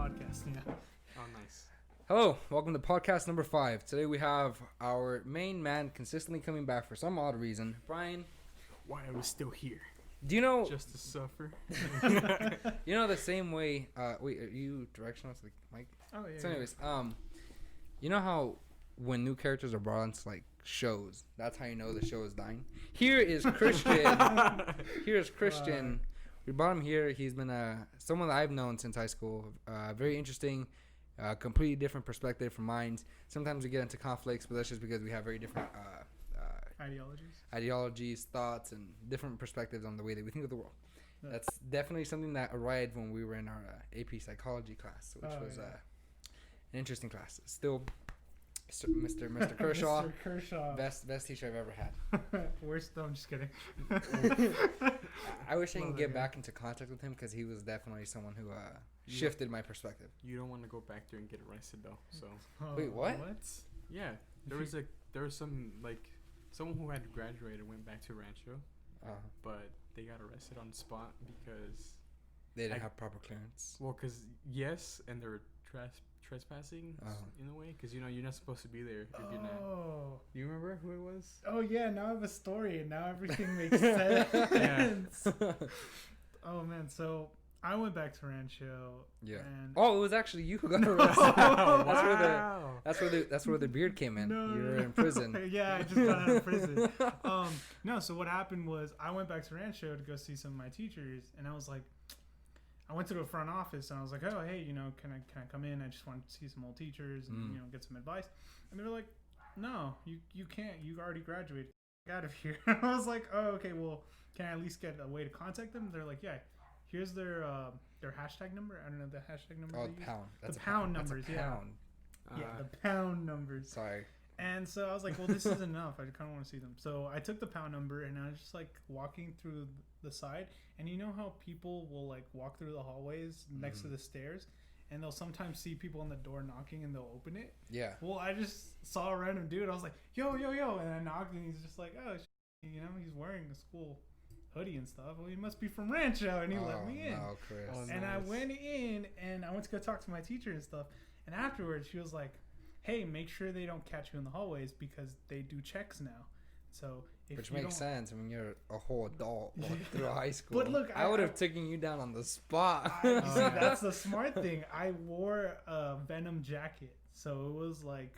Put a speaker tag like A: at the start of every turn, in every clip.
A: podcast. Yeah.
B: Oh, nice.
C: Hello, welcome to podcast number 5. Today we have our main man consistently coming back for some odd reason. Brian,
B: Why are we still here?
C: do you know
B: Just to suffer?
C: the same way wait, are you directional to the mic?
A: Oh yeah.
C: So anyways, you know how when new characters are brought into like shows, that's how you know the show is dying? Here is Christian. We brought him here. He's been someone that I've known since high school. Very interesting, completely different perspective from mine. Sometimes we get into conflicts, but that's just because we have very different ideologies, thoughts, and different perspectives on the way that we think of the world.
A: Yeah.
C: That's definitely something that arrived when we were in our AP psychology class, which was an interesting class. Still, Mr. Kershaw,
A: Mr. Kershaw.
C: best teacher I've ever had.
A: Worst. No, I'm just kidding.
C: I wish I can
A: Love
C: get
A: it,
C: back into contact with him because he was definitely someone who shifted my perspective.
B: You don't want to go back there and get arrested, though. So
A: Oh,
C: Wait, what?
B: yeah, there was some someone who had graduated went back to Rancho, but they got arrested on the spot because
C: They didn't have proper clearance.
B: and they're trespassing in a way, because you're not supposed to be there if you're not.
A: Oh.
B: Do you remember who it was?
A: Oh yeah. Now I have a story, and now everything makes sense. Oh man. So I went back to Rancho.
C: Yeah.
A: And
C: Oh, it was actually you who got arrested. That's where the beard came in.
A: No,
C: You were
A: no.
C: in prison.
A: Yeah, I just got out of prison. No, so what happened was I went back to Rancho to go see some of my teachers, and I was like, I went to the front office and I was like, oh hey, can I come in? I just want to see some old teachers and get some advice. And they were like, no, you can't. You already graduated. Get out of here. I was like, oh okay, well, can I at least get a way to contact them? They're like, yeah. Here's their hashtag number. I don't know the hashtag number.
C: Oh, the pound. That's
A: the pound numbers.
C: That's a pound.
A: Yeah, the pound numbers.
C: Sorry.
A: And so I was like, well, this is enough. I kind of want to see them. So I took the pound number and I was just like walking through the side. And you know how people will like walk through the hallways next to the stairs, and they'll sometimes see people on the door knocking and they'll open it.
C: Yeah.
A: Well, I just saw a random dude. I was like, yo, and I knocked and he's just like, oh, he's wearing a school hoodie and stuff. Well, he must be from Rancho, and he let me in.
C: Oh, Chris.
B: Oh,
A: And
B: nice.
A: I went in and I went to go talk to my teacher and stuff. And afterwards, she was like, hey, make sure they don't catch you in the hallways because they do checks now. So if
C: Which
A: you
C: makes sense when you're a whole adult through high school.
A: But look,
C: I would have taken you down on the spot.
A: See, that's the smart thing. I wore a Venom jacket, so it was like,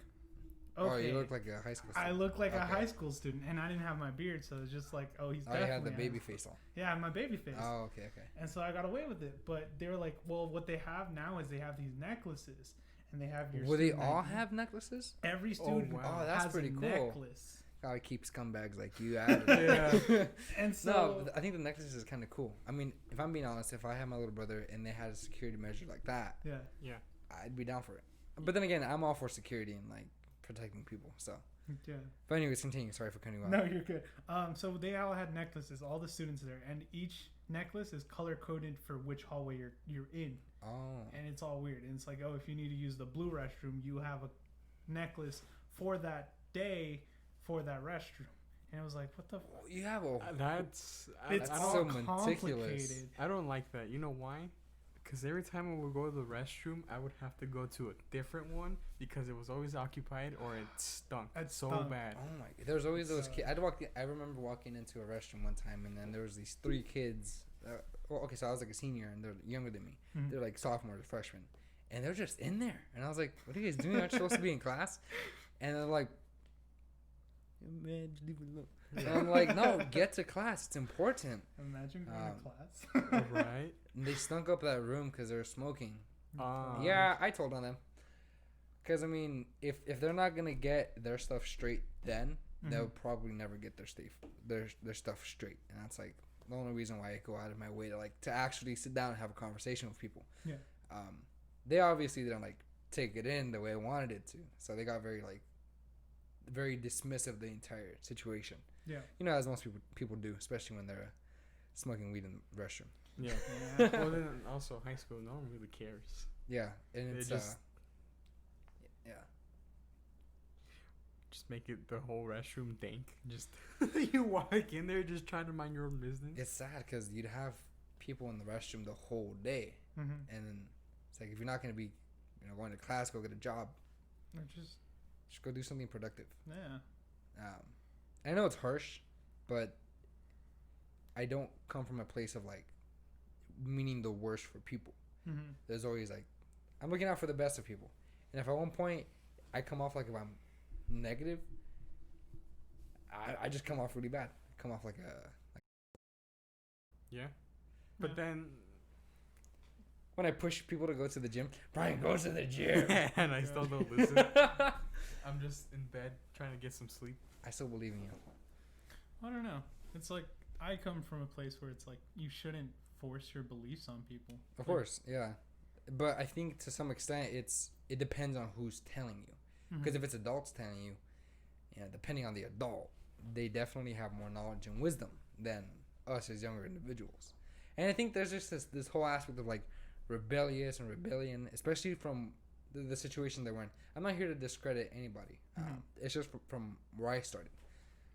A: okay.
C: Oh, you look like a high school student.
A: I look like a high school student, and I didn't have my beard, so it's just like, oh, he's definitely.
C: I had the baby face on.
A: Yeah, I had my baby face.
C: Oh, okay.
A: And so I got away with it, but they were like, well, what they have now is they have these necklaces, and they have your.
C: Will they
A: student
C: all
A: ID.
C: have necklaces?
A: Every student
B: wow.
C: Oh, that's
A: has
C: pretty
A: a
C: cool.
A: necklace.
C: Gotta keep scumbags like you out of it.
B: Yeah.
A: And so
C: No, I think the necklace is kind of cool. I mean, if I'm being honest, if I had my little brother and they had a security measure like that,
A: yeah,
C: I'd be down for it. But then again, I'm all for security and like protecting people. So,
A: yeah.
C: but anyways, continue. Sorry for cutting you off.
A: No, you're good. So they all had necklaces, all the students there, and each necklace is color coded for which hallway you're in.
C: Oh.
A: And it's all weird. And it's like, oh, if you need to use the blue restroom, you have a necklace for that day for that restroom. And it was like, what the?
C: You have a.
A: It's
C: that's
A: all
C: so meticulous.
A: complicated.
B: I don't like that. You know why? Because every time I would go to the restroom, I would have to go to a different one because it was always occupied or it stunk. It's so bad.
C: Oh my! There's always those kids. I remember walking into a restroom one time, and then there was these 3 kids. So I was like a senior, and they're younger than me.
A: Mm-hmm.
C: They're like sophomores, freshmen, and they're just in there. And I was like, "What are you guys doing? Aren't you supposed to be in class?" And they're like, "Man, just leave it alone." And I'm like, "No, get to class. It's important."
A: Imagine going to class.
B: Right?
C: And they stunk up that room because they were smoking.
A: Oh.
C: Yeah, I told on them. Because, I mean, if they're not going to get their stuff straight then, they'll probably never get their stuff straight. And that's, like, the only reason why I go out of my way to actually sit down and have a conversation with people.
A: Yeah.
C: They obviously didn't, like, take it in the way I wanted it to. So they got very dismissive of the entire situation.
A: Yeah.
C: You know, as most people do, especially when they're smoking weed in the restroom.
B: Yeah. Well, then also high school, no one really cares.
C: Yeah. And it's
B: just
C: yeah.
B: Just make it the whole restroom dank. Just you walk in there just trying to mind your own business.
C: It's sad because you'd have people in the restroom the whole day, and then It's like if you're not gonna be, going to class, go get a job.
A: Or just
C: go do something productive.
A: Yeah.
C: I know it's harsh, but I don't come from a place of like meaning the worst for people.
A: Mm-hmm.
C: There's always like, I'm looking out for the best of people, and if at one point I come off like if I'm negative, I just come off really bad. I come off like a.
B: Yeah, but then
C: when I push people to go to the gym, Brian goes to the gym,
B: and I still don't listen. I'm just in bed trying to get some sleep.
C: I still believe in you.
A: I don't know. It's like I come from a place where it's like you shouldn't force your beliefs on people.
C: Of course, yeah, but I think to some extent it depends on who's telling you. Because if it's adults telling you, depending on the adult, they definitely have more knowledge and wisdom than us as younger individuals. And I think there's just this whole aspect of like rebellious and rebellion, especially from the situation they were in. I'm not here to discredit anybody. It's just from where I started.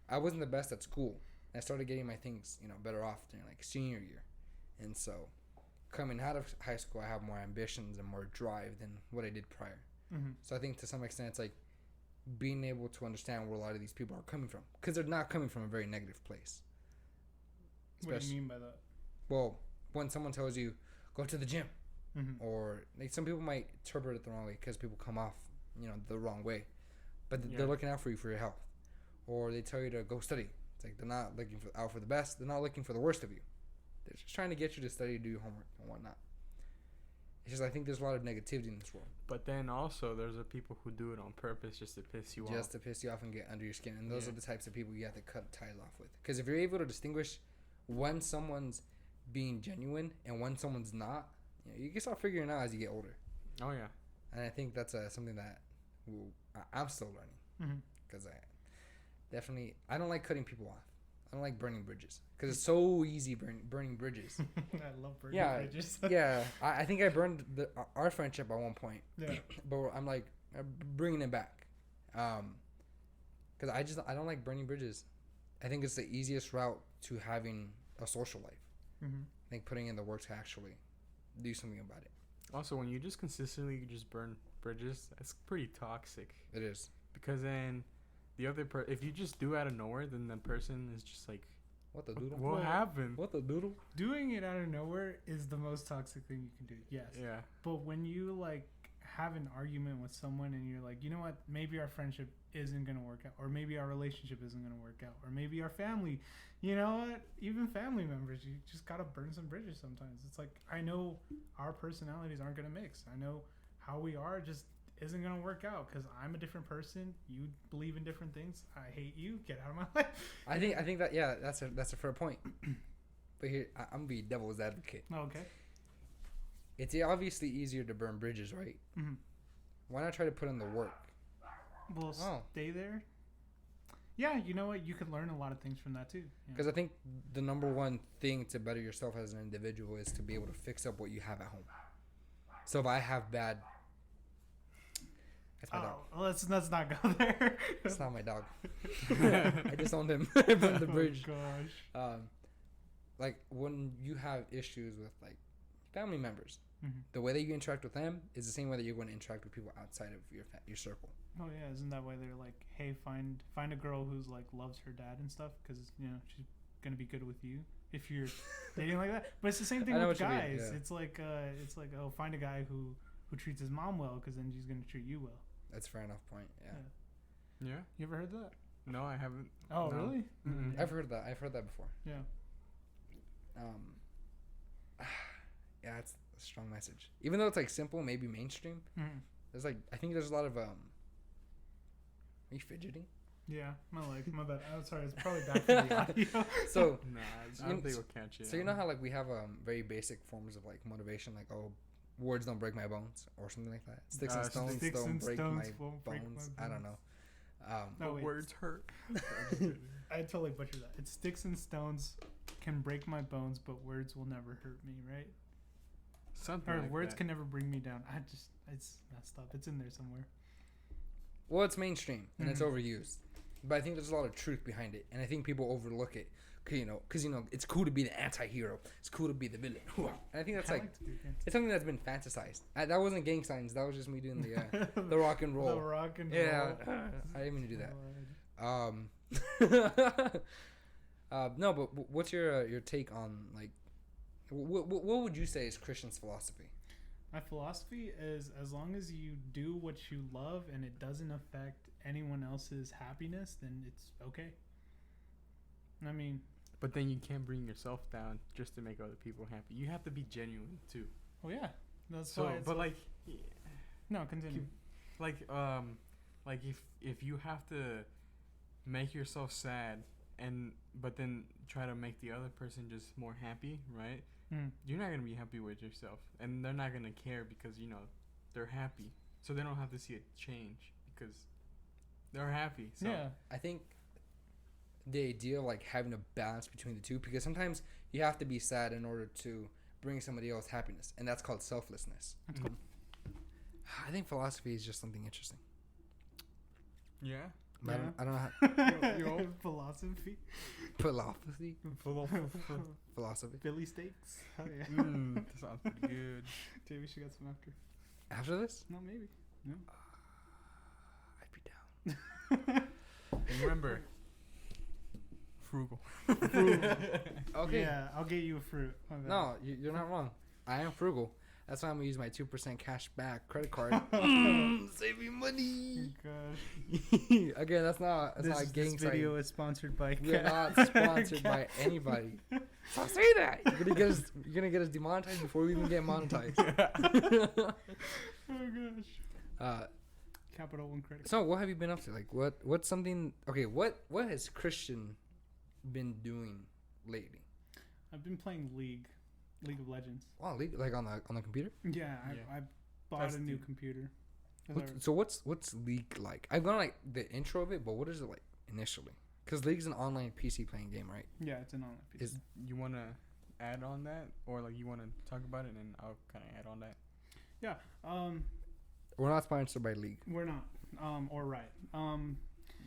C: I wasn't the best at school. I started getting my things, better off during like senior year. And so coming out of high school, I have more ambitions and more drive than what I did prior. Mm-hmm. So I think to some extent it's like being able to understand where a lot of these people are coming from, because they're not coming from a very negative place.
A: What do you mean by that?
C: Well, when someone tells you go to the gym, or like some people might interpret it the wrong way because people come off the wrong way, but they're looking out for you for your health, or they tell you to go study. It's like they're not looking out for the best, they're not looking for the worst of you. They're just trying to get you to study, do your homework and whatnot. It's just I think there's a lot of negativity in this world.
B: But then also there's the people who do it on purpose just to piss you off.
C: Just to piss you off and get under your skin. And those are the types of people you have to cut ties off with. Because if you're able to distinguish when someone's being genuine and when someone's not, you can start figuring out as you get older.
B: Oh, yeah.
C: And I think that's something that I'm still learning. Because I don't like cutting people off. I don't like burning bridges because it's so easy burning bridges.
A: I love burning bridges.
C: Yeah, I think I burned our friendship at one point.
A: Yeah,
C: but I'm like bringing it back, because I don't like burning bridges. I think it's the easiest route to having a social life. I think putting in the work to actually do something about it.
B: Also, when you just consistently just burn bridges, that's pretty toxic.
C: It is,
B: because then the other if you just do out of nowhere, then the person is just like,
C: what the doodle?
B: What happened?
C: What the doodle?
A: Doing it out of nowhere is the most toxic thing you can do. Yes. Yeah. But when you like have an argument with someone and you're like, you know what, maybe our friendship isn't gonna work out, or maybe our relationship isn't gonna work out, or maybe our family, you know what, even family members, you just gotta burn some bridges sometimes. It's like, I know our personalities aren't gonna mix. I know how we are just isn't gonna work out because I'm a different person. You believe in different things. I hate you. Get out of my life.
C: I think that that's a fair point. But here I'm be devil's advocate.
A: Okay.
C: It's obviously easier to burn bridges, right? Why not try to put in the work?
A: Well, stay there. Yeah, you know what? You could learn a lot of things from that too.
C: Because I think the number one thing to better yourself as an individual is to be able to fix up what you have at home. So if I have bad. That's my dog.
A: Well, let's not go there.
C: It's not my dog. I just owned him from the bridge.
A: Oh, gosh.
C: Like when you have issues with like family members, the way that you interact with them is the same way that you're going to interact with people outside of your circle.
A: Oh yeah, isn't that why they're like, hey, find a girl who's like loves her dad and stuff, because she's gonna be good with you if you're dating like that. But it's the same thing with guys. Yeah. It's like oh, find a guy who treats his mom well, because then she's gonna treat you well.
C: That's a fair enough point.
B: Yeah.
A: You ever heard that?
B: No, I haven't.
A: Oh,
B: no.
A: Really?
C: Mm-hmm. I've heard that before.
A: Yeah.
C: Yeah, it's a strong message. Even though it's like simple, maybe mainstream. There's like, I think there's a lot of Are you fidgeting?
A: Yeah, my leg. My bad. I'm sorry. It's probably bad for the audio.
C: So,
B: I don't think we'll catch it.
C: So you know how like we have very basic forms of like motivation, like words don't break my bones, or something like that. Sticks and stones don't break my bones. I don't know.
B: Words hurt.
A: I totally butchered that. It's sticks and stones can break my bones, but words will never hurt me, right?
B: Something
A: or
B: like
A: words
B: that.
A: Can never bring me down. It's messed up. It's in there somewhere.
C: Well, it's mainstream and it's overused, but I think there's a lot of truth behind it, and I think people overlook it Because it's cool to be the anti-hero. It's cool to be the villain. And I think that's it's something that's been fantasized. That wasn't gang signs. That was just me doing the rock and roll.
A: The rock and
C: roll.
A: roll.
C: I didn't mean to do that. No, but what's your take on like what would you say is Christian's philosophy?
A: My philosophy is as long as you do what you love and it doesn't affect anyone else's happiness, then it's okay. I mean,
B: but then you can't bring yourself down just to make other people happy. You have to be genuine too.
A: Oh yeah, that's
B: so.
A: Why it's
B: but like,
A: no, continue.
B: Like if you have to make yourself sad but then try to make the other person just more happy, right? You're not gonna be happy with yourself, and they're not gonna care because they're happy, so they don't have to see a change because they're happy. So
C: yeah, I think the idea of like having a balance between the two, because sometimes you have to be sad in order to bring somebody else happiness, and that's called selflessness.
A: That's cool.
C: I think philosophy is just something interesting.
B: Yeah.
C: But I don't know how.
A: Philosophy.
C: Philosophy.
A: Philly steaks. Oh yeah.
B: That sounds pretty good.
A: Dude, we should get some after.
C: After this?
A: No, maybe. No.
C: I'd be down.
B: And remember, frugal.
C: Okay.
A: Yeah, I'll get you a fruit.
C: No, you're not wrong. I am frugal. That's why I'm gonna use my 2% cash back credit card. Save me money.
A: Gosh.
C: Again, that's not a gang
A: This video is sponsored by.
C: We're not sponsored by anybody. So say that. You're gonna get us demonetized before we even get monetized.
A: Oh gosh. Capital One credit.
C: So what have you been up to? Like what's something? Okay, what has Christian been doing lately?
A: I've been playing League of Legends.
C: Wow, League, like on the computer?
A: Yeah, I bought a new computer.
C: So what's League like? I've gone like the intro of it, but what is it like initially? Because League's an online PC playing game, right?
A: Yeah, it's an online PC.
B: You want to add on that, or like you want to talk about it, and I'll kind of add on that.
A: Yeah.
C: We're not sponsored by League.
A: We're not. Or right.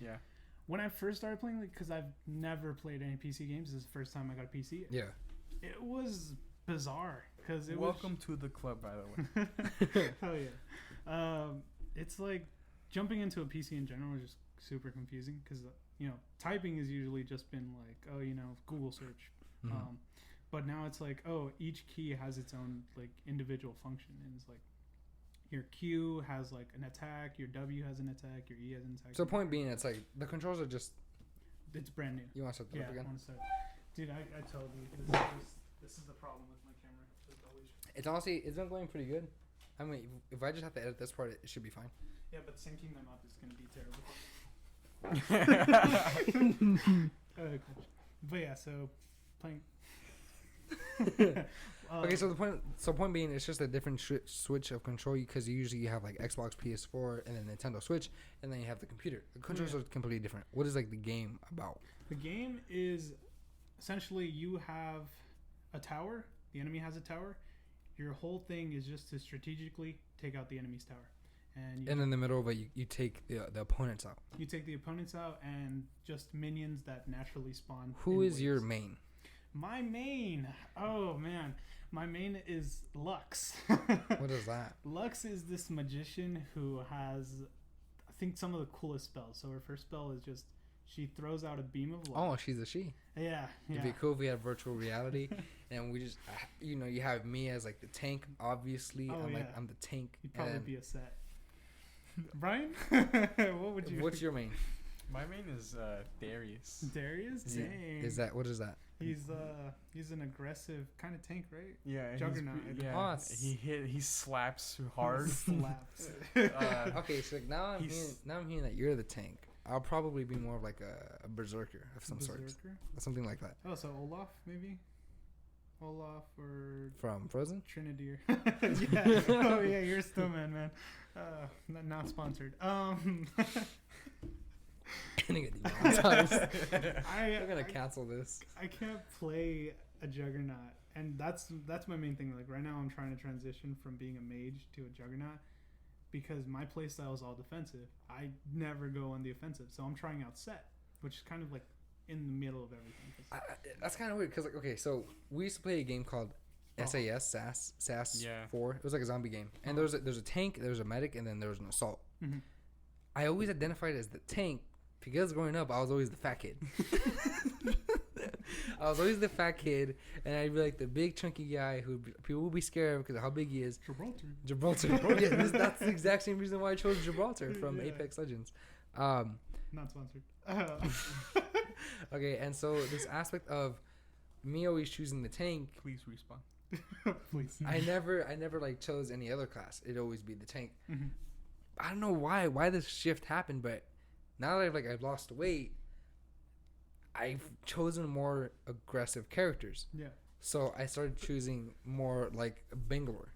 B: Yeah.
A: When I first started playing League, because I've never played any PC games, this is the first time I got a PC.
C: Yeah.
A: It was bizarre because it
B: Welcome to the club, by the way.
A: Hell yeah. It's like jumping into a PC in general is just super confusing because typing has usually just been like Google search.
C: Mm-hmm.
A: But now it's like each key has its own like individual function, and it's like your Q has like an attack, your W has an attack, your E has an attack.
C: So the point being, it's like the controls are just.
A: It's brand new.
C: You want to start that up again?
A: I want to start. Dude, I told you this is the problem with my camera.
C: It's honestly, it's been going pretty good. I mean, if I just have to edit this part, it should be fine.
A: Yeah, but syncing them up is going to be terrible. But yeah, so playing.
C: Okay, so the point being, it's just a different switch of control because usually you have like Xbox, PS4, and then Nintendo Switch, and then you have the computer. The controls are completely different. What is like the game about?
A: The game is essentially you have a tower. The enemy has a tower. Your whole thing is just to strategically take out the enemy's tower. And
C: in the middle of it, you take the opponents out.
A: You take the opponents out and just minions that naturally spawn.
C: Who is your main?
A: My main? Oh, man. My main is Lux.
C: What is that?
A: Lux is this magician who has, I think, some of the coolest spells. So her first spell is just, she throws out a beam of light.
C: Oh, she's a she.
A: Yeah.
C: It'd be cool if we had virtual reality. And we just, you have me as like the tank, obviously. I'm the tank.
A: You'd probably be a set. Brian? What would you...
C: What's your main?
B: My main is Darius.
A: Darius? Dang.
C: What is that?
A: He's an aggressive kind of tank, right?
B: Yeah,
A: Juggernaut.
B: He slaps hard.
A: Slaps.
C: Okay, so now I'm hearing that you're the tank. I'll probably be more of like a berserker of some sort. Something like that.
A: Oh, so Olaf maybe? Olaf or
C: from Frozen?
A: Trinity. Yeah. Oh yeah, you're still man. Not sponsored.
C: We're gonna cancel this.
A: I can't play a Juggernaut, and that's my main thing. Like right now, I'm trying to transition from being a mage to a Juggernaut because my playstyle is all defensive. I never go on the offensive, so I'm trying out set, which is kind of like in the middle of everything.
C: That's kind of weird because, like, okay, so we used to play a game called SAS 4. It was like a zombie game, and there's a tank, there's a medic, and then there was an assault.
A: Mm-hmm.
C: I always identified as the tank because growing up I was always the fat kid. I was always the fat kid, and I'd be like the big chunky guy who people would be scared of because of how big he is. Gibraltar. Yeah, that's the exact same reason why I chose Gibraltar from Apex Legends.
A: Not sponsored.
C: Okay, and so this aspect of me always choosing the tank.
B: Please respawn.
A: Please.
C: I never like chose any other class. It'd always be the tank.
A: Mm-hmm.
C: I don't know why this shift happened, but now that I've lost weight, I've chosen more aggressive characters.
A: Yeah.
C: So I started choosing more like Bangalore,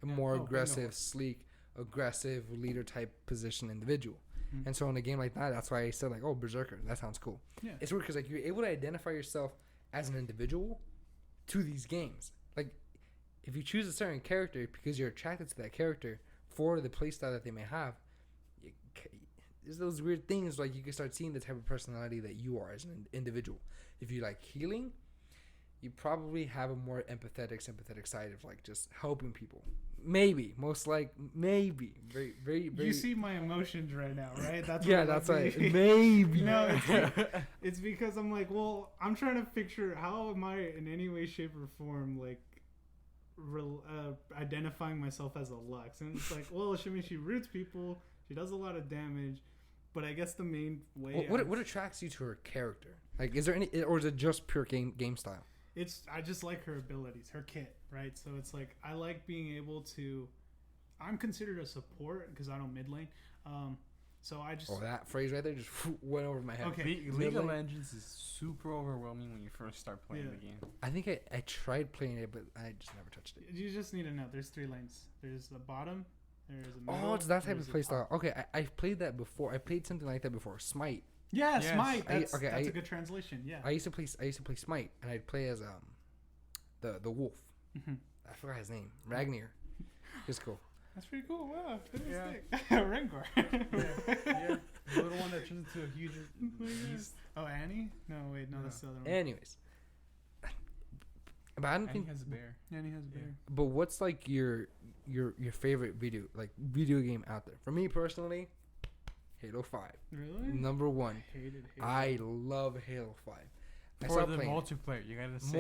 C: a more aggressive, Bangalore. Sleek, aggressive leader type position individual. Mm-hmm. And so in a game like that, that's why I said like, oh, Berserker, that sounds cool. Yeah. It's weird because like you're able to identify yourself as an individual to these games. Like if you choose a certain character because you're attracted to that character for the playstyle that they may have, there's those weird things like you can start seeing the type of personality that you are as an individual. If you like healing, you probably have a more sympathetic side of like just helping people. Maybe, most like maybe, very, very, very.
A: You see my emotions right now, right? That's
C: that's right. Maybe.
A: No, it's because I'm like, well, I'm trying to picture how am I in any way, shape, or form like identifying myself as a Lux, and it's like, well, she roots people, she does a lot of damage, but I guess the main way.
C: What attracts you to her character? Like, is there any, or is it just pure game style?
A: I just like her abilities, her kit, right? So it's like I like being able to. I'm considered a support because I don't mid lane. So I just.
C: Oh, that phrase right there just went over my head.
B: Okay, League of Legends is super overwhelming when you first start playing the game.
C: I think I tried playing it, but I just never touched it.
A: You just need to know. There's 3 lanes. There's the bottom. There's a middle.
C: Oh, it's that type of play style. Okay, I've played that before. I played something like that before. Smite.
A: Yeah, yes. Smite. That's a good translation. Yeah.
C: I used to play Smite, and I'd play as the wolf. Mm-hmm. I forgot his name. Ragnar. Just cool.
A: That's pretty cool. Wow. Rengar.
B: Yeah. The little one that turns into a huge beast.
A: Oh, Annie? No, wait. No, that's the other one.
C: Anyways. But I don't think
B: has a bear.
A: Annie has a bear.
C: But what's like your favorite video game out there? For me personally, Halo 5.
A: Really?
C: Number 1.
A: I hated Halo.
C: I love Halo 5.
B: For the multiplayer, you gotta say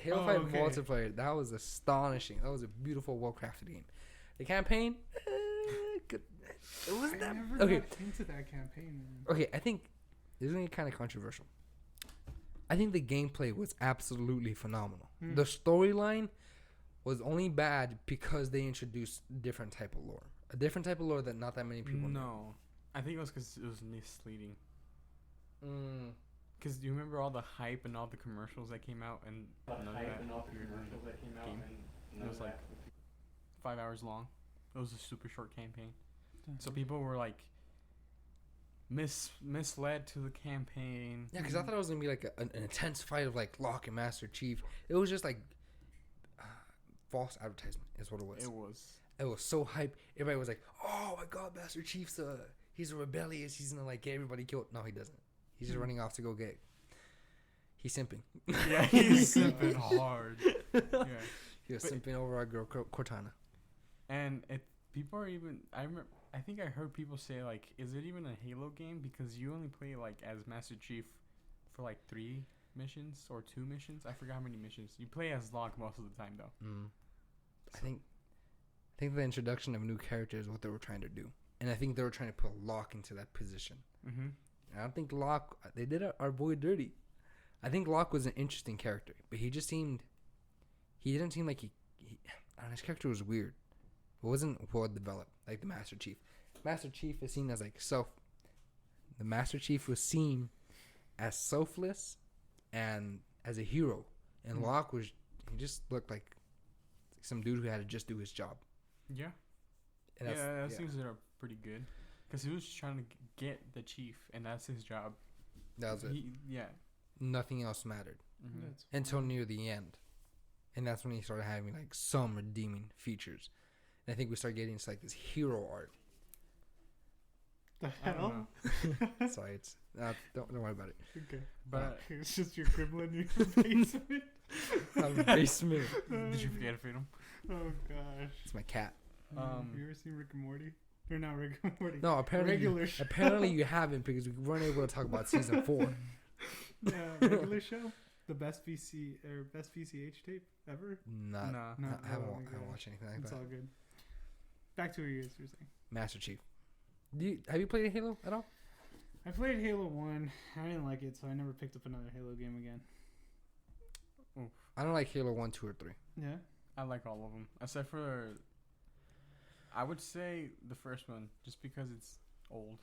C: Halo 5 multiplayer. That was astonishing. That was a beautiful, well-crafted game. The campaign, good. It was that.
A: I never got into that campaign, man.
C: Okay, I think this is kind of controversial. I think the gameplay was absolutely phenomenal. The storyline was only bad because they introduced a different type of lore that not that many people know.
B: No, I think it was because it was misleading. Because do you remember all the hype and all the commercials that came out and it was like 5 hours long. It was a super short campaign. So people were like misled to the campaign.
C: Yeah, because I thought it was gonna be like an intense fight of like Locke and Master Chief. It was just like false advertisement is what it was. It was so hype. Everybody was like, "Oh my God, Master Chief's he's a rebellious. He's gonna like get everybody killed." No, he doesn't. He's just running off to go get. He's simping.
B: Yeah, he's simping hard. Yeah,
C: he was simping over our girl Cortana.
B: And people are even. I think I heard people say like, "Is it even a Halo game?" Because you only play like as Master Chief for like 3 missions or 2 missions. I forgot how many missions. You play as Locke most of the time though.
C: So. I think the introduction of new characters is what they were trying to do, and I think they were trying to put Locke into that position. Mm-hmm. I don't think Locke. They did our boy dirty. I think Locke was an interesting character, but he didn't seem like he I don't know, his character was weird. It wasn't well developed like the Master Chief. Master Chief is seen as like the Master Chief was seen as selfless and as a hero, and Locke he just looked like some dude who had to just do his job.
B: Yeah. That seems that are pretty good because he was trying to get the chief, and that's his job.
C: That was it. Nothing else mattered until near the end, and that's when he started having like some redeeming features. And I think we started getting into like this hero art.
A: The
B: I don't
A: hell?
B: know.
C: Sorry, it's don't worry about it.
A: Okay.
B: But
A: It's just your cribble in your basement.
C: Basement.
B: did you forget to feed him?
A: Oh gosh.
C: It's my cat.
A: Have you ever seen Rick and Morty? Or not Rick and Morty.
C: No, apparently
A: Regular show.
C: apparently you haven't because we weren't able to talk about season 4.
A: Yeah, regular show. The best VCH tape ever.
C: Not.
B: Nah.
A: No,
C: I haven't,
A: oh my
C: I haven't
A: gosh.
C: watched anything like
A: It's
C: that.
A: all good. Back to what you guys were saying.
C: Master Chief. Have you played Halo at all?
A: I played Halo 1. I didn't like it, so I never picked up another Halo game again.
C: I don't like Halo 1, 2, or 3.
A: Yeah?
B: I like all of them except for. I would say the first one, just because it's old.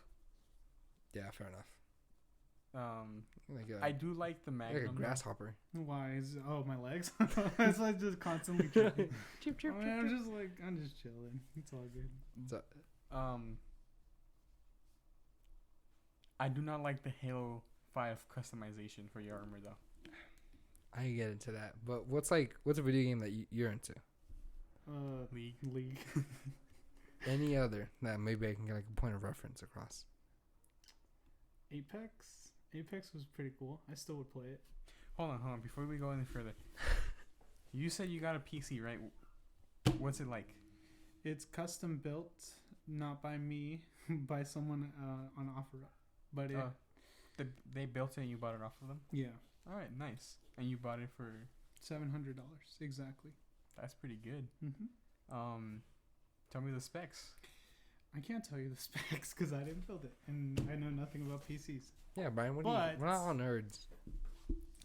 C: Yeah, fair enough. Like
B: I do like the Magnum.
C: like a grasshopper.
A: Why? My legs? It's like just constantly chilling.
C: Chip, chip,
A: I'm just chilling. It's all good.
C: So,
B: I do not like the Halo 5 customization for your armor though.
C: I can get into that. But what's a video game that you're into?
B: League.
C: Any other that maybe I can get like a point of reference across?
A: Apex was pretty cool. I still would play it.
B: Hold on. Before we go any further, you said you got a PC, right? What's it like?
A: It's custom built, not by me, by someone on OfferUp. But
B: They built it and you bought it off of them?
A: yeah,
B: All right, nice. And you bought it for...
A: $700 exactly.
B: That's pretty good.
A: Mm-hmm.
B: Tell me the specs.
A: I can't tell you the specs because I didn't build it, and I know nothing about PCs.
C: Yeah, Brian. We're not all nerds.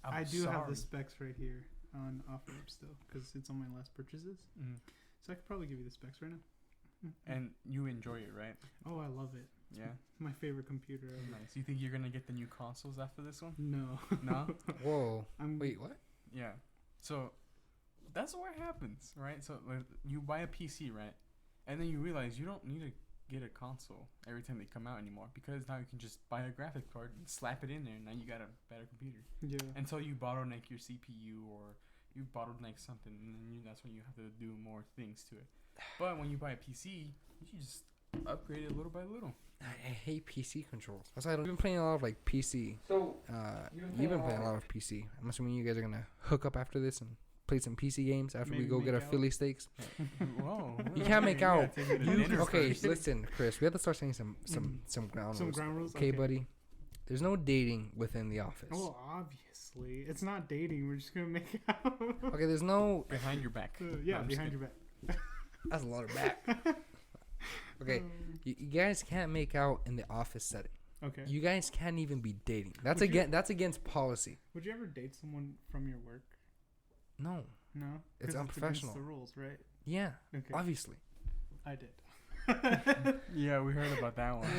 A: I do have the specs right here on OfferUp still because it's on my last purchases.
B: Mm.
A: So I could probably give you the specs right now.
B: And you enjoy it, right?
A: Oh, I love it. It's
B: Yeah.
A: my favorite computer ever.
B: Nice. You think you're going to get the new consoles after this one?
A: No.
B: No?
C: Whoa. Wait, what?
B: Yeah. So that's what happens, right? So like, you buy a PC, right? And then you realize you don't need to get a console every time they come out anymore because now you can just buy a graphic card and slap it in there and now you got a better computer.
A: Yeah.
B: Until you bottleneck your CPU or you bottleneck something and then that's when you have to do more things to it. But when you buy a PC, you just upgrade it little by little.
C: I hate PC controls. That's why I've been playing a lot of like PC.
B: So
C: You've been playing a lot of PC. I'm assuming you guys are gonna hook up after this and play some PC games after
A: Maybe
C: we go
A: make
C: get our
A: out.
C: Philly steaks.
B: Whoa.
C: You can't make out. Okay,
B: First.
C: listen, Chris. We have to start saying some ground
A: Some
C: rules.
A: ground rules.
C: Okay, buddy. There's no dating within the office.
A: Oh, obviously, it's not dating. We're just gonna make out.
C: Okay, there's no.
B: Behind your back.
A: Yeah,
B: No, I'm just
A: behind your back.
C: That's a lot of back. Okay, you guys can't make out in the office setting.
A: Okay.
C: You guys can't even be dating. That's
A: Would you-
C: that's against policy.
A: Would you ever date someone from your work?
C: No.
A: No.
C: It's
A: 'Cause
C: unprofessional.
A: against the rules, right?
C: Yeah.
A: Okay.
C: Obviously.
A: I did.
B: Yeah, we heard about that one.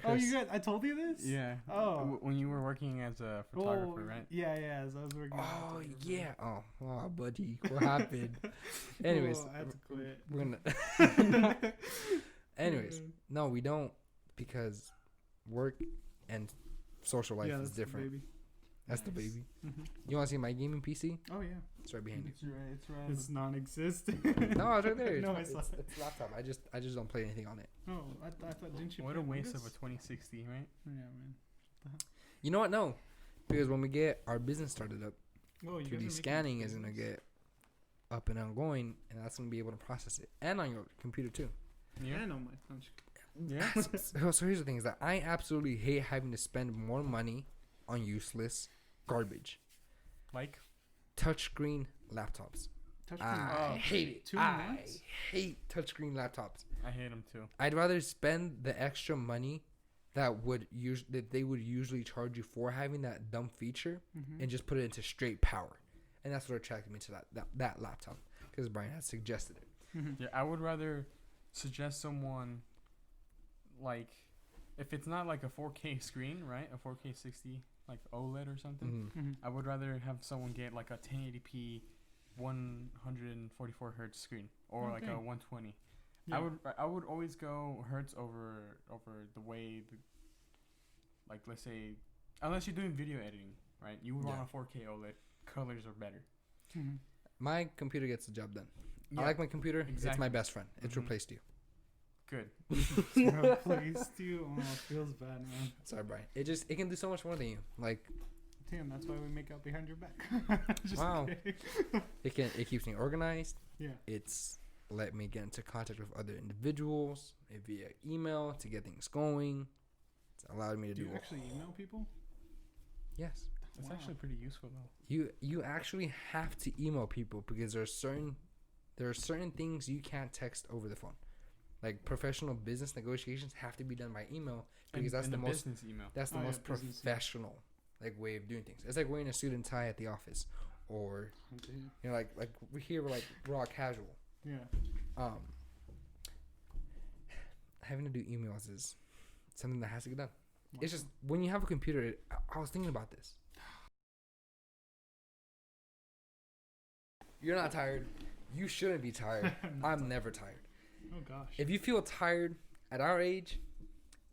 A: Oh, you guys! I told you this.
B: Yeah.
A: Oh.
B: When you were working as a photographer, right?
A: Yeah, as I was working. as a
C: Oh
A: photographer.
C: yeah. Oh, buddy, what happened? Anyways,
A: Oh, I had to quit.
C: we're gonna. Anyways, no, we don't because work and social life
A: yeah,
C: is
A: that's the
C: different.
A: baby.
C: That's the
B: Nice.
C: baby.
A: Mm-hmm.
C: You want to see my gaming PC?
A: Oh yeah.
C: It's right behind you.
B: It's right.
A: It's non-existent.
C: No, it's right there.
A: No, I
C: it's,
A: saw
C: it's,
A: it.
C: it's laptop. I just don't play anything on it.
A: Oh, I thought didn't you?
B: What
A: play
B: a waste
A: Among
B: of a
A: Us?
B: 2060, right?
A: Yeah, man.
C: You know what? No, because when we get our business started up,
A: Oh, you guys are
C: 3D
A: making
C: scanning is gonna
A: videos.
C: get up and ongoing, and that's gonna be able to process it, and on your computer too.
A: Yeah, I know my. I'm just
B: Yeah.
C: So here's the thing: is that I absolutely hate having to spend more money on useless garbage.
B: Like?
C: Touchscreen laptops.
A: touch
C: I
A: screen.
C: hate it.
A: 2 in
C: I
A: 1?
C: hate touchscreen laptops.
B: I hate them too.
C: I'd rather spend the extra money that they would usually charge you for having that dumb feature
A: Mm-hmm.
C: and just put it into straight power. And that's what attracted me to that laptop because Brian has suggested it.
A: Mm-hmm.
B: Yeah, I would rather suggest someone like if it's not like a 4K screen, right? A 4K 60 like OLED or something.
C: Mhm.
A: Mm-hmm.
B: I would rather have someone get like a 1080p 144 hertz screen or like
A: Okay.
B: a 120.
A: Yeah.
B: I would always go hertz over the way like let's say unless you're doing video editing, right? You would want a 4K OLED. Colors are better.
A: Mm-hmm.
C: My computer gets the job done.
B: Yeah.
C: I like my computer. It's my
B: Exactly.
C: best friend. It's
B: Mhm.
C: replaced you.
B: Good.
A: Please do. Oh, it feels bad, man.
C: Sorry, Brian. It can do so much more than you. Like,
A: Damn, that's why we make out behind your back. Just
C: wow.
A: kidding.
C: It keeps me organized.
A: Yeah.
C: It's let me get into contact with other individuals via email to get things going. It's allowed me to
A: Do
C: do.
A: you actually email people?
C: Yes.
B: That's
A: Wow.
B: actually pretty useful though.
C: You actually have to email people because there are certain things you can't text over the phone. Like professional business negotiations have to be done by email because that's
B: and
C: the most
B: business email.
C: that's the
A: Oh, yeah,
C: most
A: business, yeah.
C: professional way of doing things. It's like wearing a suit and tie at the office, or you know, like we here we're like raw casual.
A: Yeah.
C: Having to do emails is something that has to get done. It's just when you have a computer. I was thinking about this. You're not tired. You shouldn't be tired. I'm never tired.
A: Oh gosh.
C: If you feel tired at our age,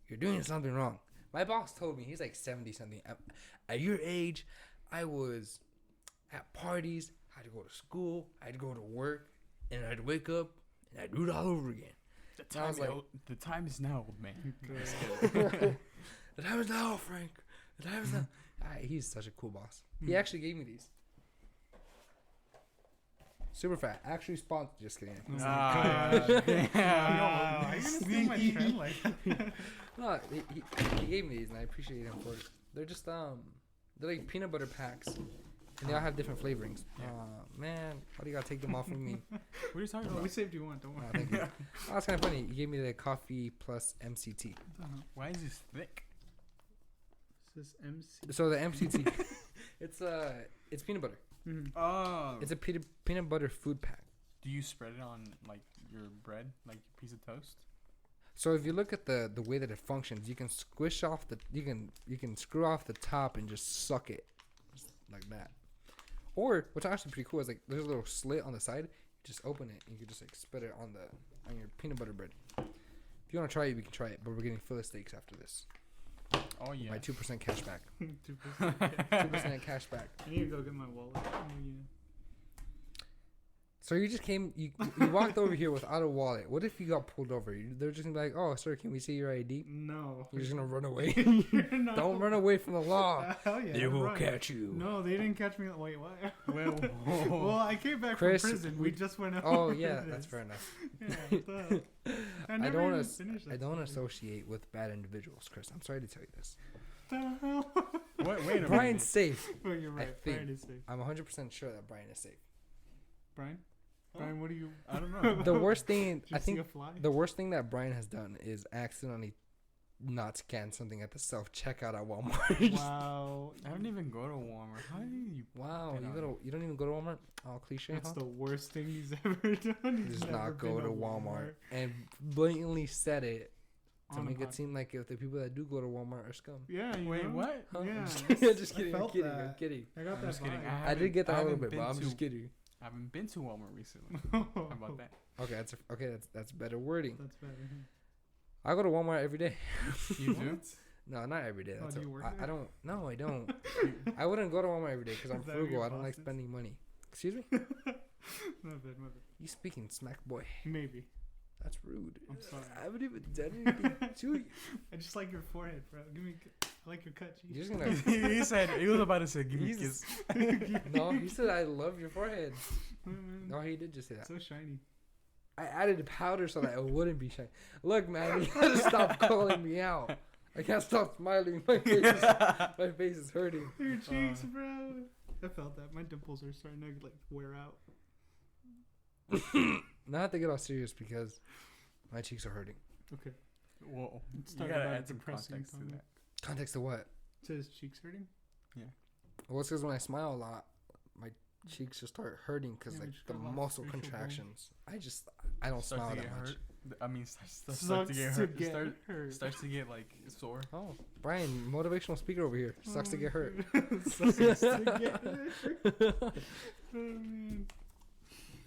C: you're doing something wrong. My boss told me, he's like 70 something. At your age, I was at parties, I had to go to school, I had to go to work, and I'd wake up and I'd do it all over again.
B: The time is now, old man.
C: The time is now, Frank. The time is now. He's such a cool boss. He
A: Hmm.
C: actually gave me these. Super fat. Actually sponsored. Just kidding.
A: Oh my
B: Ah,
A: gosh.
B: damn.
A: Wow. Are you gonna steal my trend? Like,
C: No, he gave me these, and I appreciate him for it. They're just they're like peanut butter packs, and they all have different flavorings.
B: Yeah.
C: Man, why do you gotta take them off from me?
B: What are you talking
A: we
B: about?
A: saved you one. Don't worry.
C: Thank you. Oh, that's kind of funny. You gave me the coffee plus MCT.
B: Why is this thick?
A: This is MC.
C: So the MCT, it's peanut butter.
A: Mhm.
B: Oh.
C: It's a peanut butter food pack.
B: Do you spread it on like your bread, like a piece of toast?
C: So if you look at the way that it functions, you can squish off you can screw off the top and just suck it, just like that. Or what's actually pretty cool is like there's a little slit on the side. You just open it and you can just like spit it on your peanut butter bread. If you want to try it, we can try it. But we're getting fillet steaks after this.
B: Oh yeah.
C: My 2% cash back.
A: 2%.
C: 2% cash back.
A: I need to go get my wallet. Oh, yeah.
C: So you just came, you walked over here without a wallet. What if you got pulled over? They're just gonna be like, "Oh, sir, can we see your ID?"
A: No.
C: You're just gonna run away.
A: You're not.
C: Don't run away from the law.
A: Hell yeah.
C: They will
A: run.
C: catch you.
A: No, they didn't catch me. Wait, what?
B: Well,
A: Well, I came back
C: Chris,
A: from prison. We just went over.
C: Oh yeah,
A: this.
C: that's fair enough.
A: Yeah, duh.
C: I
A: never
C: don't
A: even
C: wanna.
A: finished
C: I
A: that
C: don't want to
A: story.
C: associate with bad individuals, Chris. I'm sorry to tell you this.
A: The hell?
B: wait a
C: Brian's
B: minute.
C: safe.
A: Oh, you're right.
C: think-
A: Brian is safe.
C: I'm 100% sure that Brian is safe.
A: Brian?
B: Huh?
A: Brian, what are you?
B: I don't know.
C: The worst thing,
A: Did you
C: I
A: see
C: think,
A: a fly?
C: the worst thing that Brian has done is accidentally not scan something at the self checkout at Walmart.
A: Wow.
B: I don't even go to Walmart. How do you?
C: Wow,
B: Get on
C: you don't even go to Walmart? Oh, cliche,
A: That's
C: huh?
A: the worst thing he's ever done. He's
C: Just
A: never
C: not go
A: been
C: to Walmart and blatantly said it to
A: On a
C: make it
A: pod-
C: seem like if the people that do go to Walmart are scum.
A: Yeah. You
B: Wait,
A: know?
B: what?
C: Huh?
A: Yeah.
C: I'm just kidding. Just
A: I
C: kidding. I'm
A: felt
C: kidding. I'm
A: that.
C: kidding.
A: I got
B: I'm
A: that
B: just kidding.
A: vibe.
C: I did get that a little
B: haven't
C: bit, but
B: been
C: I'm
B: to-
C: just kidding.
B: I haven't been to Walmart recently. How about that?
C: Okay, that's better wording.
A: That's better.
C: I go to Walmart every day.
B: You do?
C: No, not every day.
A: Oh,
C: That's
A: do you work
C: I
A: there?
C: don't. No, I don't. I wouldn't go to Walmart every day because I'm
A: Is that
C: frugal.
A: your
C: I don't like
A: bosses?
C: spending money. Excuse me?
A: My bad, my bad.
C: You speaking smack, boy?
A: Maybe.
C: That's rude.
A: I'm sorry.
C: I haven't even done anything to you.
A: I just like your forehead, bro. Give me. I like your cut. G.
C: You're just gonna.
B: He said he was about to say, "Give me a
C: He's-
B: kiss."
C: No, he said I love your forehead.
A: Mm,
C: No, he did just say that.
A: So shiny.
C: I added powder so that it wouldn't be shy. Look, man, you gotta stop calling me out. I can't stop smiling. My face is hurting.
A: Your cheeks, bro. I felt that. My dimples are starting to like wear out.
C: Now I have to get all serious because my cheeks are hurting.
A: Okay.
B: Whoa.
A: Let's
B: You
A: talk
B: gotta
A: about a
B: add some
A: depressing
B: context to
A: topic.
B: that.
C: Context to what?
A: So his cheeks hurting?
C: Well, it's because when I smile a lot, my cheeks just start hurting because
A: Yeah, we
C: like
A: just
C: the
A: got a lot of
C: muscle
A: facial bone.
C: contractions. I don't
B: Starts
C: smile
B: to
C: that
B: get
C: much.
B: hurt. I mean, starts
A: Sucks
B: to get
A: to
B: hurt.
A: get hurt.
B: Starts to get like sore.
C: Oh, Brian, motivational speaker over here. Sucks to get hurt.
A: Sucks to get hurt. Oh, man.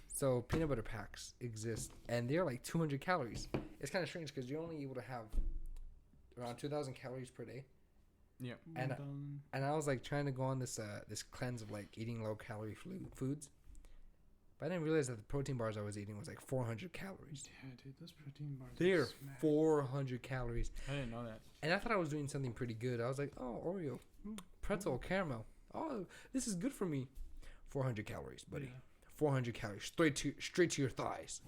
C: So peanut butter packs exist, and they're like 200 calories. It's kind of strange because you're only able to have around 2,000 calories per day.
B: Yeah.
C: And
A: Um,
C: And I was like trying to go on this this cleanse of like eating low calorie foods, But I didn't realize that the protein bars I was eating was like 400 calories.
A: Yeah, dude, those protein bars.
C: They're 400 calories.
B: I didn't know that.
C: And I thought I was doing something pretty good. I was like, oh, Oreo, pretzel, caramel. Oh, this is good for me. 400 calories, buddy.
A: Yeah.
C: 400 calories straight to your thighs.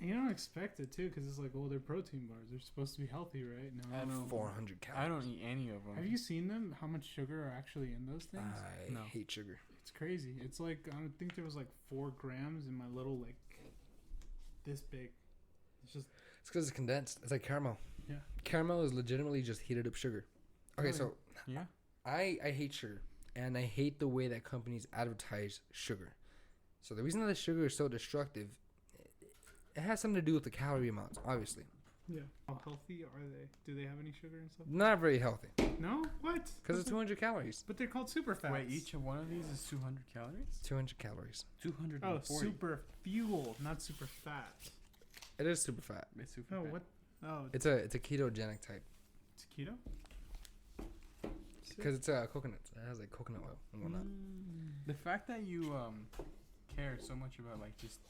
A: You don't expect it too, because it's like, oh, they're protein bars. They're supposed to be healthy, right? No,
B: I don't.
C: 400 calories.
B: I don't eat any of them.
A: Have you seen them? How much sugar are actually in those things?
C: I
B: No.
C: hate sugar.
A: It's crazy. It's like, I think there was like 4 grams in my little, like, this big. It's just.
C: It's because it's condensed. It's like caramel.
A: Yeah.
C: Caramel is legitimately just heated up sugar. Okay,
A: Oh,
C: so
B: Yeah.
C: I hate sugar, and I hate the way that companies advertise sugar. So the reason that the sugar is so destructive, it has something to do with the calorie amounts, obviously.
A: Yeah. How healthy are they? Do they have any sugar and stuff?
C: Not very healthy,
A: No? What?
C: because it's 200 calories.
A: But they're called super fats.
B: Wait, each of one of these is 200 calories?
C: 200 calories.
B: 240.
A: Oh, super fuel, not super fat.
C: It is super fat.
B: It's super
A: Oh,
B: fat.
A: what? Oh,
C: It's a ketogenic type,
A: it's keto?
C: because it's coconut. It has like coconut oil and whatnot.
B: The fact that you care so much about like just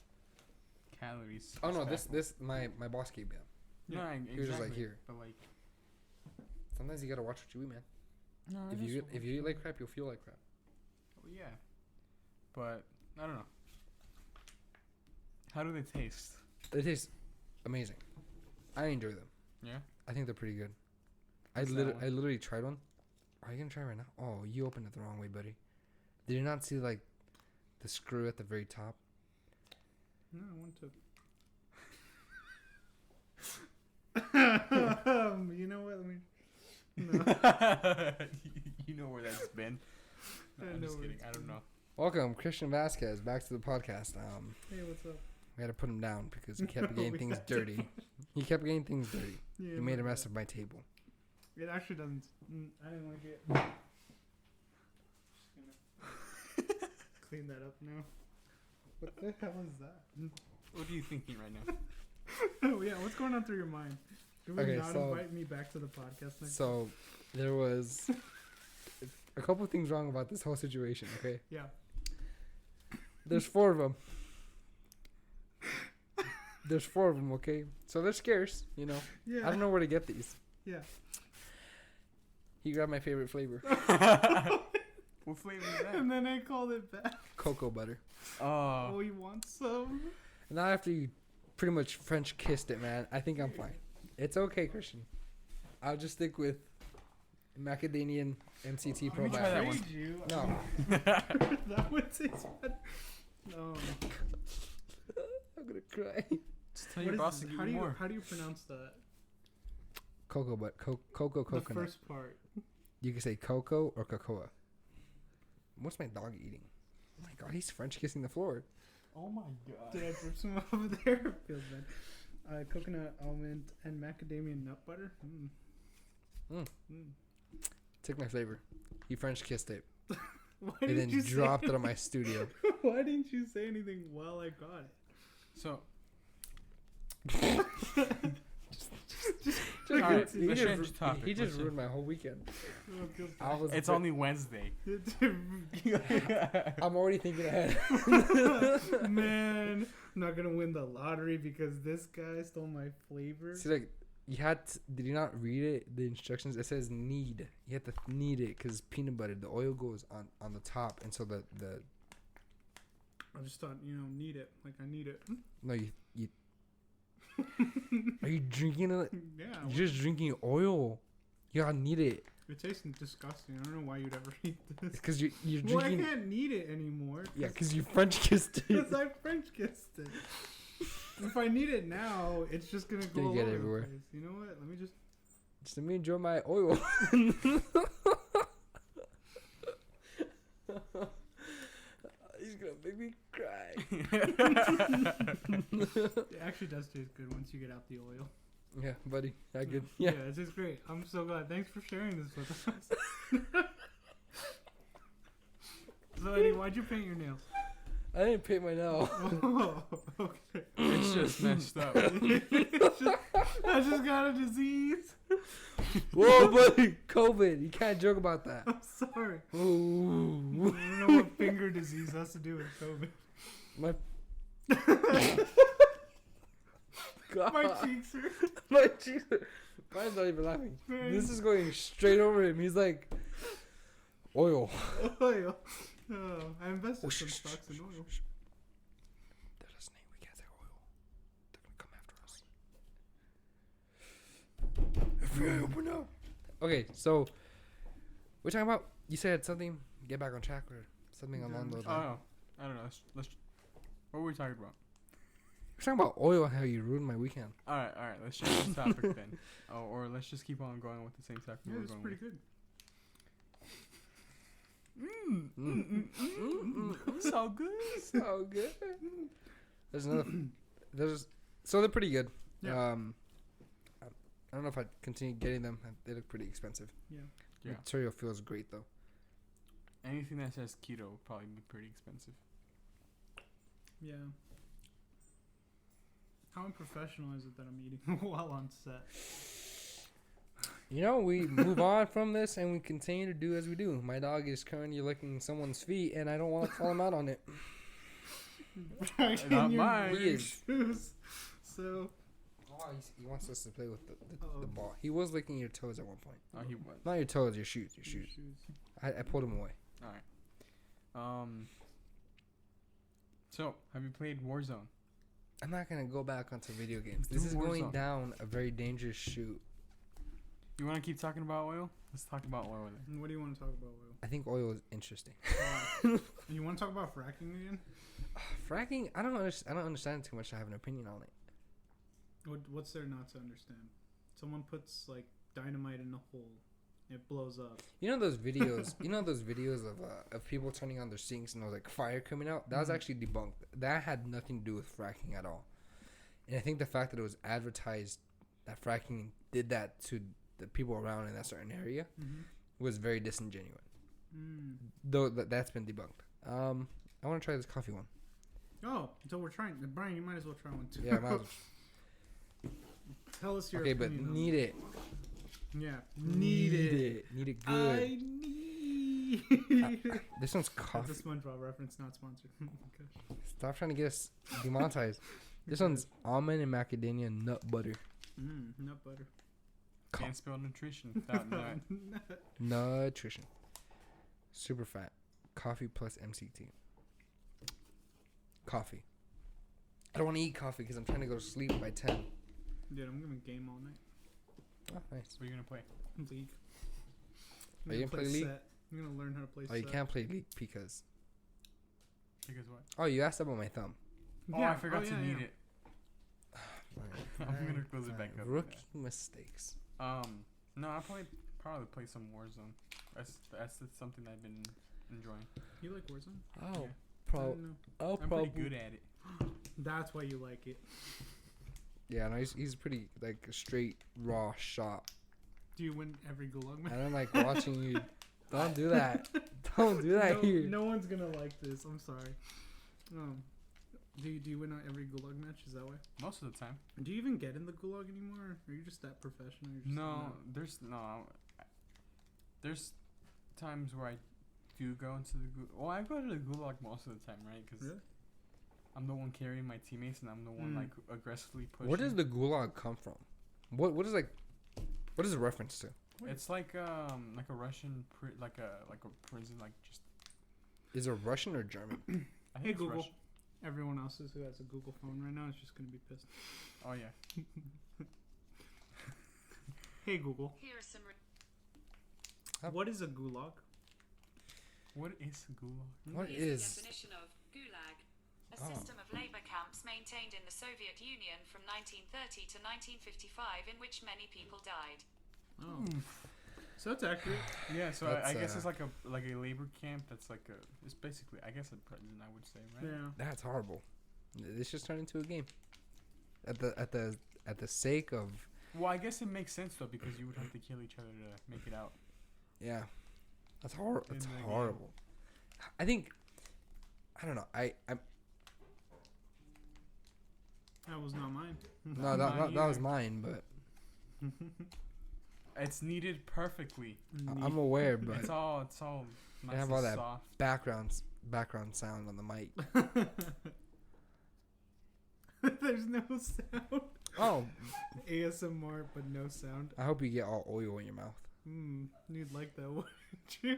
B: calories.
C: Oh no,
B: is
C: this my boss gave me that.
B: No,
A: Yeah.
B: exactly.
C: He was just like, here.
B: But like,
C: Sometimes you gotta watch what you eat, man.
B: no,
C: If you eat like crap, you'll feel like crap.
B: Well, yeah, but I don't know. How do they taste?
C: They taste amazing. I enjoy them.
B: Yeah.
C: I think they're pretty good.
B: What's that one?
C: I literally tried one. Are you gonna try right now? Oh, you opened it the wrong way, buddy. Did you not see like the screw at the very top?
A: No, I want to. You know what? Let me. No.
B: You know where that's been. No,
A: I
B: I'm
A: know
B: just
A: where
B: kidding.
A: it's
B: I don't know.
C: Welcome, Christian Vasquez, back to the podcast.
A: Hey, what's up?
C: We had to put him down because he kept getting
A: We
C: things
A: had to.
C: dirty. He kept getting things dirty.
A: Yeah,
C: He made a
A: my
C: mess
A: bad.
C: of my table.
A: It actually doesn't. I didn't like it. Just gonna clean that up now. What the hell is that?
B: What are you thinking right now?
A: Oh yeah, what's going on through your mind? Do we
C: Okay,
A: not
C: so-
A: invite me back to the podcast next?
C: So there was a couple things wrong about this whole situation. Okay,
A: Yeah.
C: there's 4 of them. There's 4 of them. Okay, so they're scarce. You know,
A: Yeah.
C: I don't know where to get these.
A: Yeah.
C: He grabbed my favorite flavor,
B: What flavor is that?
A: And then I called it back.
C: cocoa butter.
A: Oh, you want some?
C: And now after you pretty much French kissed it, man, I think I'm fine. It's okay, Christian. I'll just stick with macadamia MCT Pro
B: me try that
C: Max.
B: one.
A: You.
C: No,
A: That would taste better. No.
C: I'm gonna cry.
B: Just tell
A: What
B: your
A: is
B: boss
A: this?
B: to give
A: How
B: you
A: do you
B: more.
A: how do you pronounce that?
C: Cocoa
A: The
C: coconut.
A: first part.
C: You can say cocoa or cocoa. What's my dog eating? Oh my god, he's French kissing the floor.
B: Oh my god.
A: Did I drip some over there? Feels bad. Coconut, almond, and macadamia nut butter.
C: Took my flavor. He French kissed it
A: Why
C: and
A: didn't
C: then
A: you
C: dropped
A: say,
C: it on my studio.
A: Why didn't you say anything while I got it?
B: So
C: Just
B: Alright,
C: he
B: let's
C: just,
B: change the topic.
C: he just
B: Let's
C: ruined my whole weekend.
A: Oh, it feels
C: I was
B: it's
C: ve-
B: only Wednesday.
A: bad.
C: I'm already thinking ahead.
A: Man, I'm not gonna win the lottery because this guy stole my flavor.
C: See, like, you had to, did you not read it? The instructions, it says knead. You have to knead it because peanut butter, the oil goes on the top, and so the
A: I just thought, need it. Like I need it.
C: no you are you drinking it?
A: Yeah.
C: You're just drinking oil. You gotta knead it.
A: It tastes disgusting. I don't know why you'd ever eat this.
C: It's because you're
A: Well, I
C: drinking.
A: can't need it anymore.
C: Yeah, because you French kissed it.
A: Because I French kissed it. If I need it now, it's just gonna go
C: Gonna
A: all
C: get
A: over
C: everywhere.
A: the place. You know what? Let me just.
C: Just let me enjoy my oil. He's gonna make me cry.
A: It actually does taste good once you get out the oil.
C: Yeah, buddy. I good.
A: Yeah,
C: Yeah.
A: it tastes great. I'm so glad. Thanks for sharing this with us. So, Eddie, why'd you paint your nails?
C: I didn't paint my nail.
A: Oh, okay.
B: It's just messed up.
A: I just got a disease.
C: Whoa, buddy. COVID. You can't joke about that.
A: I'm sorry.
C: Ooh.
A: I don't know what finger disease has to do with COVID.
C: God.
A: My cheeks hurt.
C: My cheeks. Mine's not even laughing. This is going straight over him. He's like, oil.
A: Oil. Oh, I invested some stocks in oil.
C: They're listening. We can't say oil. They're gonna come after us. FBI, open up. Okay, so we're talking about. You said something. Get back on track or something along those lines.
B: Oh, I don't know. Let's. What were we talking about?
C: We're talking about oil and how you ruined my weekend.
B: All right. Let's change the topic then. Oh, or let's just keep on going with the same topic.
A: Yeah,
B: we're
A: it's
B: going
A: pretty
B: good. So good.
C: So good. There's another. So they're pretty good.
A: Yeah.
C: I don't know if I'd continue getting them. They look pretty expensive.
B: Yeah.
C: Material feels great though.
B: Anything that says keto will probably be pretty expensive.
A: Yeah. How unprofessional is it that I'm eating while on set?
C: You know, we move on from this and we continue to do as we do. My dog is currently licking someone's feet, and I don't want to call him out on it.
B: Not mine.
C: He is.
A: So.
C: Oh, he wants us to play with the ball. He was licking your toes at one point.
B: Oh, he was.
C: Not your toes, your shoes. Your shoes. I pulled him away.
B: All right. So, have you played Warzone?
C: I'm not gonna go back onto video games.
B: Let's
C: This
B: do
C: is going
B: Warzone.
C: down a very dangerous shoot.
B: You want to keep talking about oil? Let's talk about oil then.
A: What do you want to talk about, Will?
C: I think oil is interesting.
A: You want to talk about fracking again?
C: Fracking, I don't understand too much to have an opinion on it.
A: What's there not to understand? Someone puts like dynamite in a hole, it blows up.
C: You know those videos? Of people turning on their sinks and there was like fire coming out. That was actually debunked. That had nothing to do with fracking at all. And I think the fact that it was advertised that fracking did that to the people around in that certain area was very disingenuous. Though that's been debunked. I want to try this coffee one.
A: Oh, so we're trying. Brian, you might as well try one too.
C: Yeah, might as well.
A: Tell us your
C: Okay, but
A: opinion.
C: Need it.
A: Yeah, need it.
C: Need it good.
A: I need.
C: This one's
A: That's
C: coffee.
A: a SpongeBob reference, not sponsored. Okay.
C: Stop trying to get us demonetized. This one's almond and macadamia nut butter.
A: Nut butter.
B: Can't spell nutrition without nut.
C: Nutrition. Super fat. Coffee plus MCT. Coffee. I don't want to eat coffee because I'm trying to go to sleep by 10.
A: Dude, I'm gonna game all night.
C: Oh, nice.
B: What are you gonna play?
A: League.
C: Are you gonna play League?
A: Set. I'm gonna learn how to play
C: Oh, you
A: set.
C: can't play League because...
B: Because what?
C: Oh, you asked about my thumb.
B: Oh, I forgot to need it.
C: Fine.
B: I'm gonna close it back up.
C: Rookie mistakes.
B: No, I'll probably play some Warzone. That's something I've been enjoying.
A: You like Warzone?
C: Oh,
B: Yeah.
A: I didn't know.
B: I'm pretty good at it.
A: That's why you like it.
C: Yeah, no, he's pretty, like, a straight, raw shot.
A: Do you win every gulag match?
C: I don't like watching you. Don't do that. Don't do that here.
A: No one's gonna like this. I'm sorry. Do you win every gulag match? Is that why?
B: Most of the time.
A: Do you even get in the gulag anymore? Or are you just that professional? You're just
B: there's times where I do go into the gulag. Well, I go to the gulag most of the time, right? Because
A: Really?
B: I'm the one carrying my teammates, and I'm the one like aggressively pushing.
C: Where does the gulag come from? What is a reference to?
B: It's like a Russian like a prison, like just.
C: Is it Russian or German?
B: I think
A: Hey
B: it's
A: Google.
B: Russian.
A: Everyone else who has a Google phone right now is just gonna be pissed.
B: Oh yeah.
A: Hey Google.
D: Here are some.
A: What is a gulag?
B: What is gulag?
C: What
D: Here's
C: is?
D: the definition of gulag? A
C: Oh.
D: system of labor camps maintained in the Soviet Union from 1930 to 1955 in which many people died.
A: Oh, so that's accurate.
B: Yeah, so
C: That's,
B: I guess it's like a labor camp. That's like it's basically I guess a prison, I would say, right?
A: Yeah.
C: That's horrible. This just turned into a game. At the sake of.
B: Well, I guess it makes sense though because you would have to kill each other to make it out.
C: Yeah, that's horrible. That's
B: In the game.
C: horrible. I think. I don't know. I'm.
A: That was not mine.
C: No, that was mine, but
B: It's needed perfectly.
C: I'm aware. But
B: It's all nice
C: have
B: and
C: all that
B: soft.
C: background sound on the mic.
A: There's no sound.
C: Oh,
A: ASMR, but no sound.
C: I hope you get all oil in your mouth.
A: You'd like that, wouldn't you?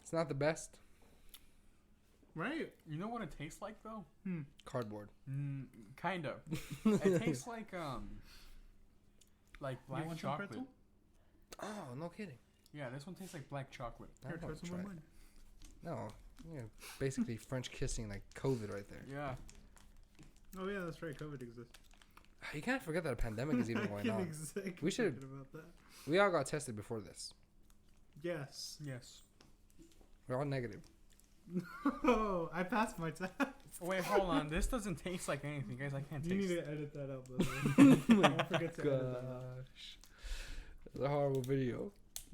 C: It's not the best.
A: Right?
B: You know what it tastes like though?
C: Cardboard.
B: Kind of. It tastes like black
A: want some
B: chocolate.
A: pretzel?
C: Oh, no kidding.
B: Yeah, this one tastes like black chocolate.
A: Here,
C: I'd
A: try
C: love to
A: some
C: try
A: of
C: it.
A: mine.
C: No, yeah, basically French kissing like COVID right there.
B: Yeah.
A: Oh yeah, that's right. COVID exists.
C: You can't forget that a pandemic is even going on.
A: Exactly
C: We should-
A: forget about that.
C: We all got tested before this.
A: Yes.
B: Yes.
C: We're all negative.
A: Oh, I passed my test.
B: Wait, hold on. This doesn't taste like anything, guys. I can't
A: You
B: taste.
A: need to edit that out, by the way. Don't forget to edit that out.
C: Gosh, it's a horrible video.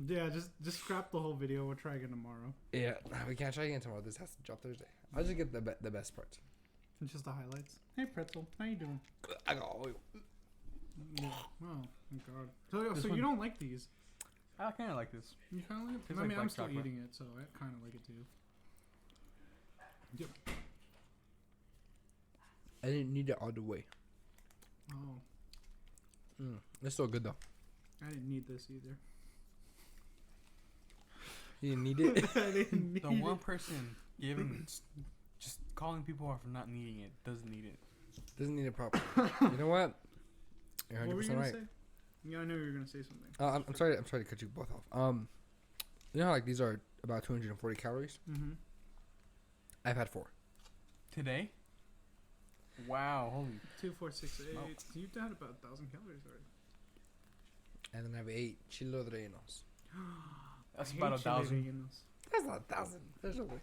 A: Yeah, just scrap the whole video. We'll try again tomorrow.
C: Yeah, we can't try again tomorrow. This has to drop Thursday. I'll just get the best parts.
A: It's just the highlights. Hey, Pretzel, how you doing?
C: I got oil.
A: Yeah. Oh, my God. So
B: This
A: you
B: one-
A: don't like these?
B: I kind of like this.
A: You kind of like it?
B: Tastes
A: I
B: like
A: mean, I'm
B: black
A: still
B: chocolate.
A: eating it, so I kind of like it too. Yep.
C: I didn't need it all the way.
A: Oh,
C: It's still good though.
A: I didn't need this either.
C: You didn't need it.
A: I didn't need
B: The
A: it.
B: one person giving, just calling people out for not needing it doesn't need it.
C: Doesn't need it properly. You know what? You're
A: What were
C: 100%
A: you gonna
C: right.
A: say? Yeah, I know you were gonna say something.
C: I'm sorry. I'm sorry to cut you both off. You know how like these are about 240 calories.
A: Mm-hmm.
C: I've had 4.
B: Today? Wow, holy.
A: 2, 4, 6, 8.
B: Smoke.
A: You've had about 1,000 calories already.
C: And then I have 8 chilo rellenos.
B: That's
A: I
B: about
A: hate chili
B: 1,000.
A: rellenos.
C: That's not 1,000. There's no way.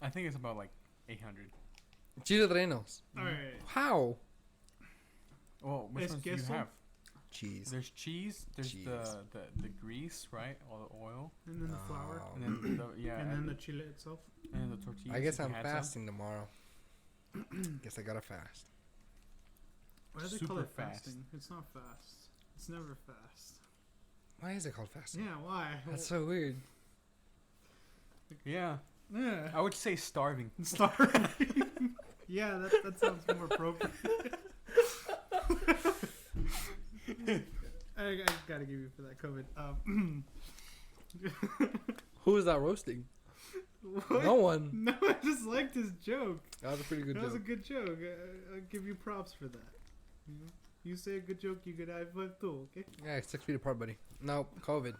B: I think it's about like 800.
C: Chilo rellenos.
A: All right.
C: How?
B: Well, which
A: Es
B: ones do you
A: queso?
B: have?
C: Cheese.
B: There's cheese. There's
C: Cheese.
B: the grease, right? All the oil,
A: And then the flour.
C: Oh.
B: and then
A: And then the chile itself.
B: and then the tortillas.
C: I guess
B: if you
C: I'm
B: had some.
C: fasting tomorrow. Guess I gotta fast.
A: Why do they call
B: Super
A: it
B: fast.
A: fasting? It's not fast. It's never fast.
C: Why is it called fasting?
A: Yeah, why?
C: That's so weird.
B: Yeah,
A: Yeah.
B: I would say starving.
A: Starving. Yeah, that sounds more appropriate. I gotta give you for that COVID.
C: Who is that roasting?
A: What?
C: No one.
A: No, I just liked his joke.
C: That was a pretty good
A: That was a
C: joke.
A: good joke. I'll give you props for that. You know? You say a good joke, you get high five too, okay?
C: Yeah, 6 feet apart, buddy. No, COVID.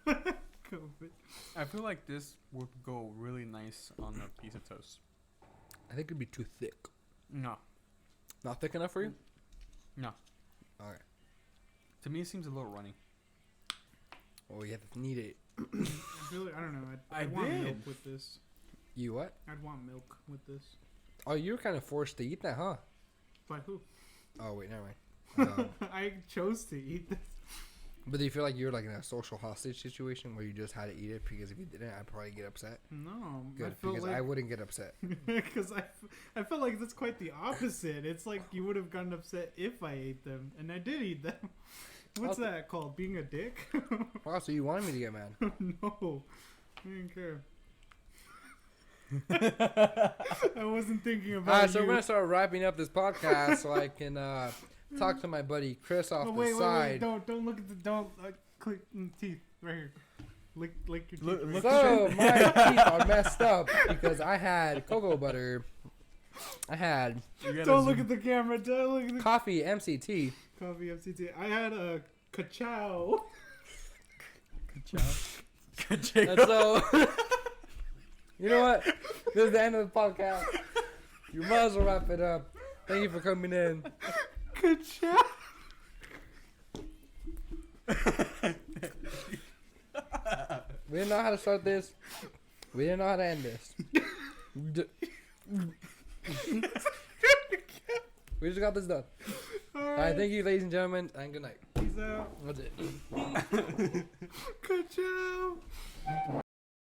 A: COVID.
B: I feel like this would go really nice on a piece of toast.
C: I think it'd be too thick.
B: No,
C: Not thick enough for you?
B: no.
C: Okay.
B: To me, it seems a little runny.
C: Oh, you have to knead it.
A: I feel like, I don't know.
B: I
A: I'd want
B: did.
A: milk with this.
C: You what?
A: I'd want milk with this.
C: Oh, you were kind of forced to eat that, huh?
A: By who?
C: Oh, wait, never mind.
A: I chose to eat this.
C: But do you feel like you're like in a social hostage situation where you just had to eat it? Because if you didn't, I'd probably get upset.
A: No,
C: Good,
A: I feel
C: because
A: like
C: I wouldn't get upset.
A: because I felt like that's quite the opposite. It's like you would have gotten upset if I ate them, and I did eat them. What's
C: Okay.
A: that called? Being a dick?
C: Wow, so you wanted me to get mad.
A: No, I didn't care. I wasn't thinking about
C: Alright, so
A: you.
C: we're going to start wrapping up this podcast so I can talk to my buddy Chris off
A: Oh,
C: the
A: wait,
C: side.
A: don't look at the click teeth right here. Lick your teeth.
B: Look-
A: right
B: look-
A: here.
C: So my teeth are messed up because I had cocoa butter. I had
B: You gotta
A: Don't
B: zoom-
A: look at the camera. Don't look at the
C: coffee MCT.
A: coffee FCT. I had a ka-chow.
C: And so, you know what? This is the end of the podcast. You might as well wrap it up. Thank you for coming in.
A: Ka-chow.
C: We didn't know how to start this. We didn't know how to end this. We just got this done. Alright, thank you, ladies and gentlemen, and good night.
A: Peace out.
C: That's it.
A: Ka-chow.